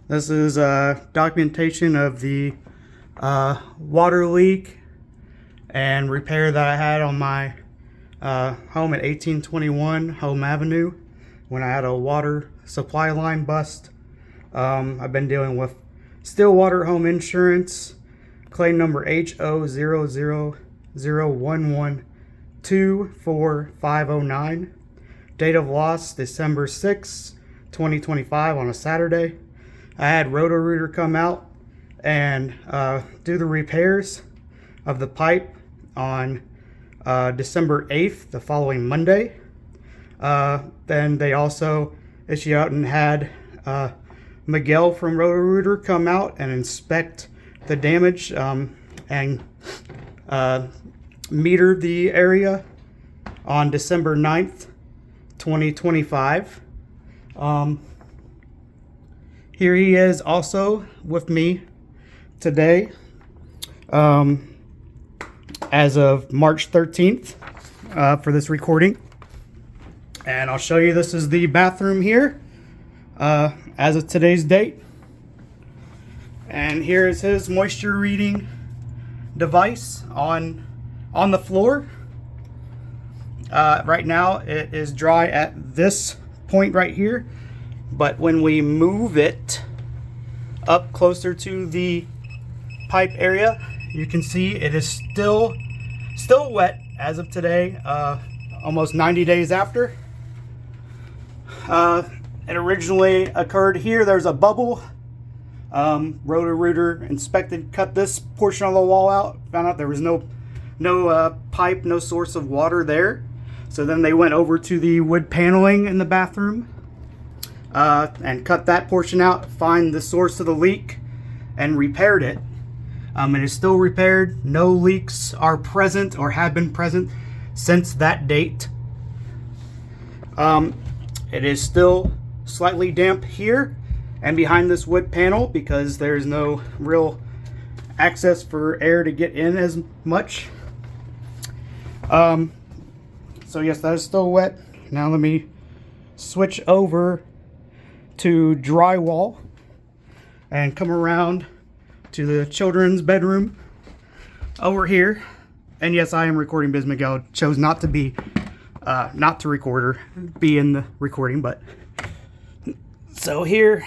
This is documentation of the water leak and repair that I had on my home at 1821 Home Avenue when I had a water supply line bust. I've been dealing with Stillwater Home Insurance, claim number HO00011244509. Date of loss December 6, 2025 on a Saturday. I had Roto-Rooter come out and do the repairs of the pipe on December 8th, the following Monday. Then they also issued out and had Miguel from Roto-Rooter come out and inspect the damage and meter the area on December 9th, 2025. Here he is also with me today as of March 13th for this recording. And I'll show you, this is the bathroom here as of today's date. And here is his moisture reading device on the floor. Right now it is dry at this point right here, but when we move it up closer to the pipe area, you can see it is still wet as of today, almost 90 days after. It originally occurred here. There's a bubble. Roto-Rooter inspected, cut this portion of the wall out, found out there was no pipe, no source of water there. So then they went over to the wood paneling in the bathroom and cut that portion out, find the source of the leak, and repaired it. It is still repaired. No leaks are present or have been present since that date. It is still slightly damp here and behind this wood panel because there's no real access for air to get in as much. So yes, that is still wet. Now let me switch over to drywall and come around to the children's bedroom over here. And yes, I am recording Biz Miguel. Chose not to be, not to record or be in the recording, but so here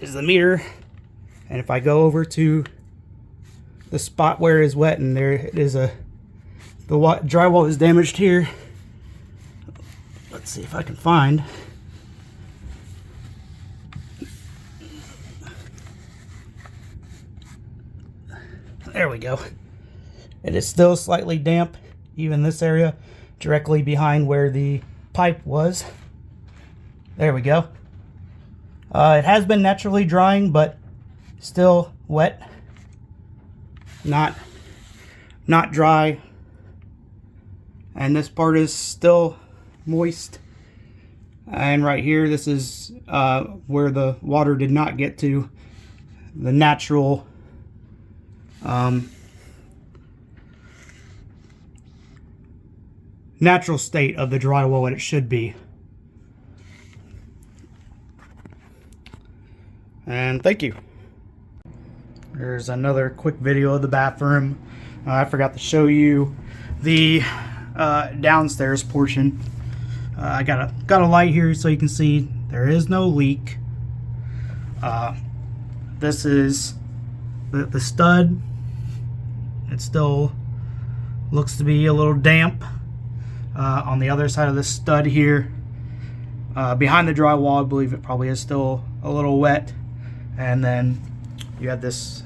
is the meter. And if I go over to the spot where it is wet, and there it is, the drywall is damaged here. Let's see if I can find. There we go. It is still slightly damp, even this area, directly behind where the pipe was. There we go. It has been naturally drying, but still wet. Not dry. And this part is still moist. And right here, this is where the water did not get to the natural natural state of the drywall, what it should be. And thank you. There's another quick video of the bathroom. I forgot to show you the downstairs portion. I got a light here so you can see there is no leak. This is the stud. It still looks to be a little damp. On the other side of the stud here, behind the drywall, I believe it probably is still a little wet. And then you have this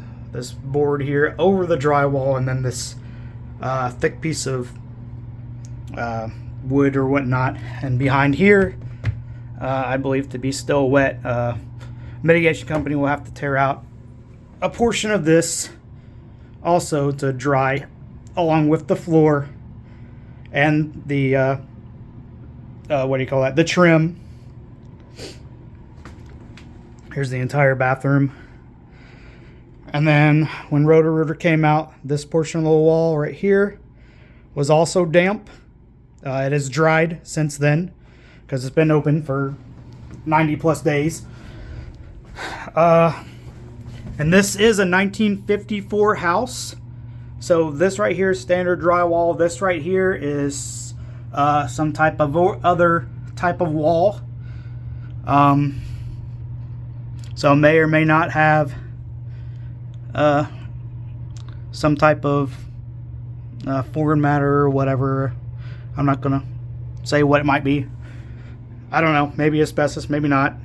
board here over the drywall, and then this thick piece of wood or whatnot. And behind here, I believe to be still wet. Mitigation company will have to tear out a portion of this also to dry, along with the floor and the what do you call that? The trim. Here's the entire bathroom. And then when Roto-Rooter came out, this portion of the wall right here was also damp. It has dried since then because it's been open for 90 plus days. And this is a 1954 house. So this right here is standard drywall. This right here is some type of other type of wall. So may or may not have some type of foreign matter or whatever. I'm not gonna say what it might be. I don't know. Maybe asbestos, maybe not.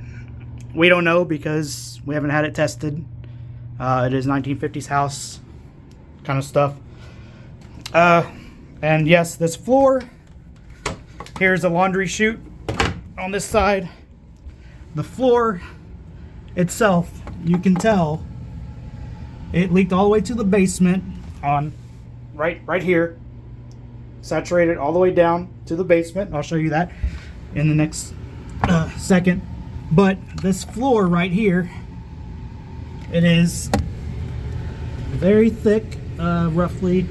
We don't know because we haven't had it tested. It is 1950s house kind of stuff. And yes, this floor. Here's a laundry chute on this side. The floor itself, you can tell it leaked all the way to the basement on right here. Saturated all the way down to the basement. I'll show you that in the next second. But this floor right here, it is very thick, roughly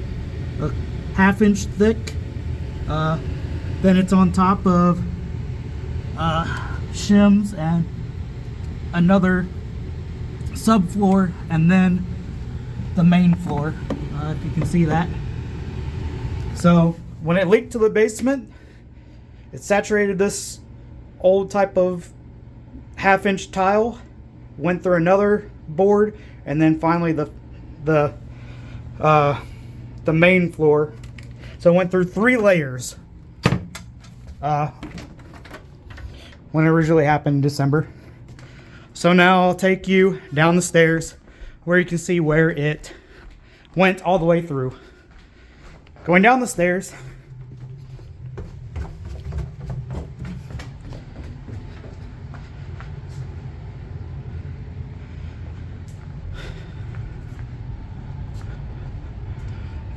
a ½ inch thick. Then it's on top of shims and another subfloor, and then the main floor, if you can see that. So when it leaked to the basement, it saturated this old type of ½ inch tile, went through another board, and then finally the main floor. So it went through 3 layers when it originally happened in December. So now I'll take you down the stairs where you can see where it went all the way through. Going down the stairs,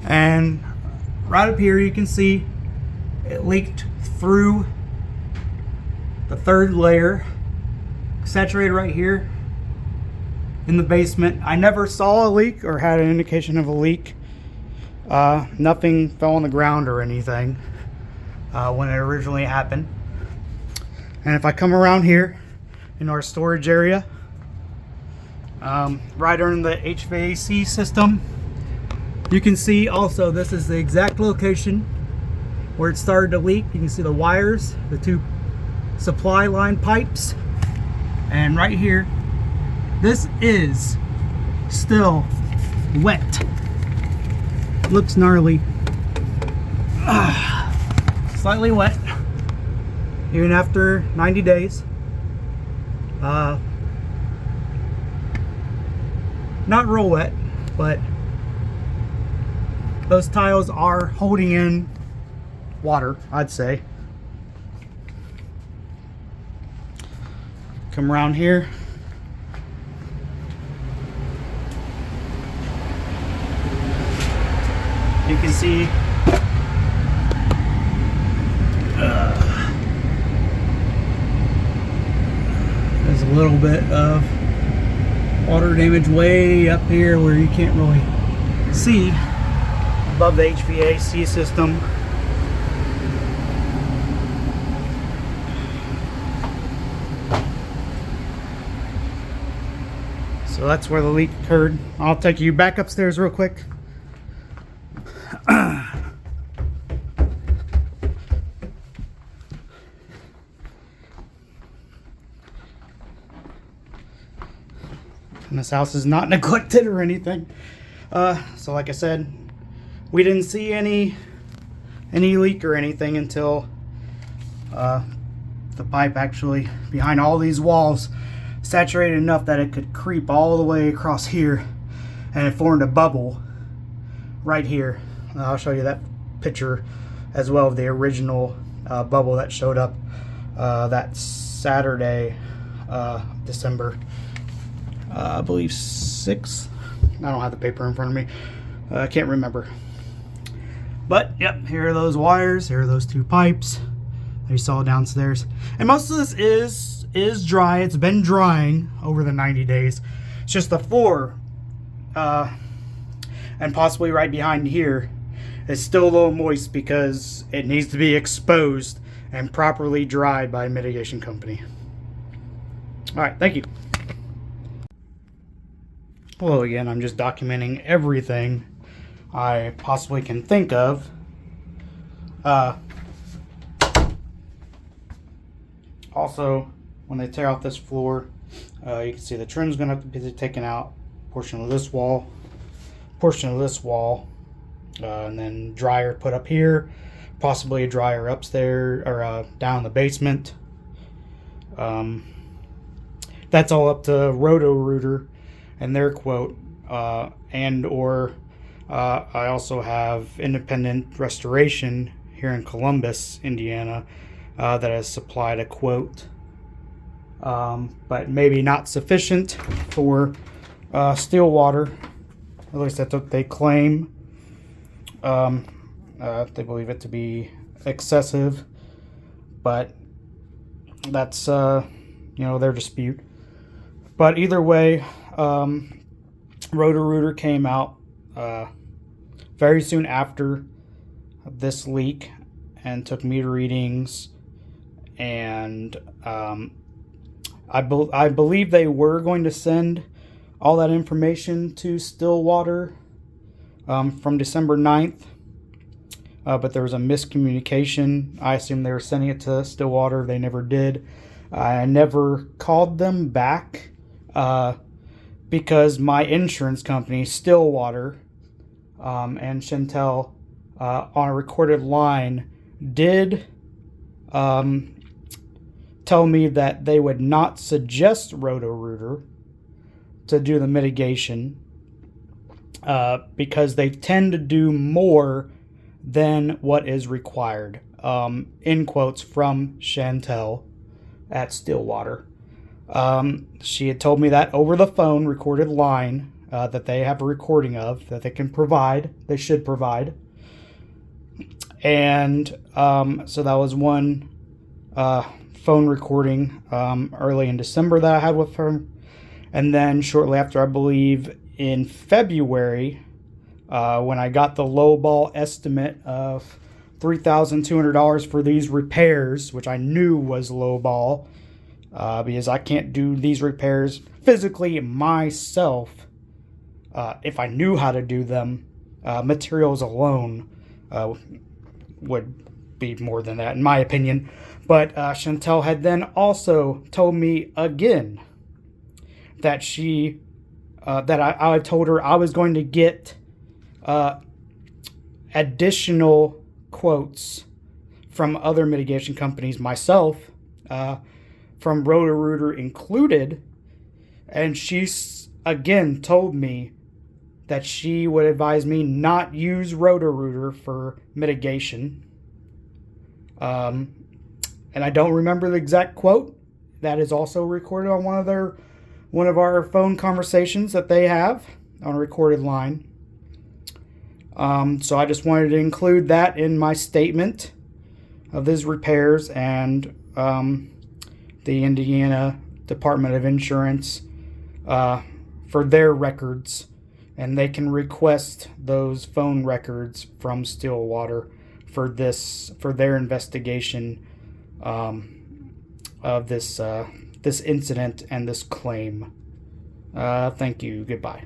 and right up here you can see it leaked through the 3rd layer, saturated right here in the basement. I never saw a leak or had an indication of a leak. Nothing fell on the ground or anything when it originally happened. And if I come around here in our storage area, right under the HVAC system, you can see also this is the exact location where it started to leak. You can see the wires, the 2 supply line pipes, and right here, this is still wet. Looks gnarly. Slightly wet, even after 90 days. Not real wet, but those tiles are holding in water, I'd say. Come around here. You can see there's a little bit of water damage way up here where you can't really see above the HVAC system. So that's where the leak occurred. I'll take you back upstairs real quick. And this house is not neglected or anything. So like I said, we didn't see any leak or anything until the pipe actually behind all these walls saturated enough that it could creep all the way across here, and it formed a bubble right here. I'll show you that picture as well of the original bubble that showed up that Saturday, December I believe 6th. I don't have the paper in front of me. I can't remember. But yep, here are those wires. Here are those 2 pipes that you saw downstairs. And most of this is dry. It's been drying over the 90 days. It's just the floor and possibly right behind here is still a little moist because it needs to be exposed and properly dried by a mitigation company. All right, thank you. Hello again. I'm just documenting everything I possibly can think of. Also, when they tear out this floor, you can see the trim's going to have to be taken out. Portion of this wall, and then dryer put up here, possibly a dryer upstairs or down in the basement. That's all up to Roto-Rooter and their quote, I also have Independent Restoration here in Columbus, Indiana, that has supplied a quote, but maybe not sufficient for Stillwater. At least that's what they claim. They believe it to be excessive, but that's their dispute. But either way, Roto-Rooter came out very soon after this leak and took meter readings, and I believe they were going to send all that information to Stillwater from December 9th, but there was a miscommunication. I assume they were sending it to Stillwater. They never did. I never called them back because my insurance company, Stillwater, and Chantel, on a recorded line, did tell me that they would not suggest Roto-Rooter to do the mitigation because they tend to do more than what is required. In quotes from Chantel at Stillwater. She had told me that over the phone, recorded line, that they have a recording of, that they can provide, they should provide. And so that was one phone recording early in December that I had with her. And then shortly after, I believe in February, when I got the lowball estimate of $3,200 for these repairs, which I knew was lowball, because I can't do these repairs physically myself. If I knew how to do them, materials alone would be more than that, in my opinion. But Chantel had then also told me again that I told her I was going to get additional quotes from other mitigation companies myself, from Roto-Rooter included, and she again told me that she would advise me not use Roto-Rooter for mitigation. And I don't remember the exact quote. That is also recorded on one of our phone conversations that they have on a recorded line. So I just wanted to include that in my statement of these repairs, and the Indiana Department of Insurance for their records, and they can request those phone records from Stillwater for their investigation of this incident and this claim. Thank you. Goodbye.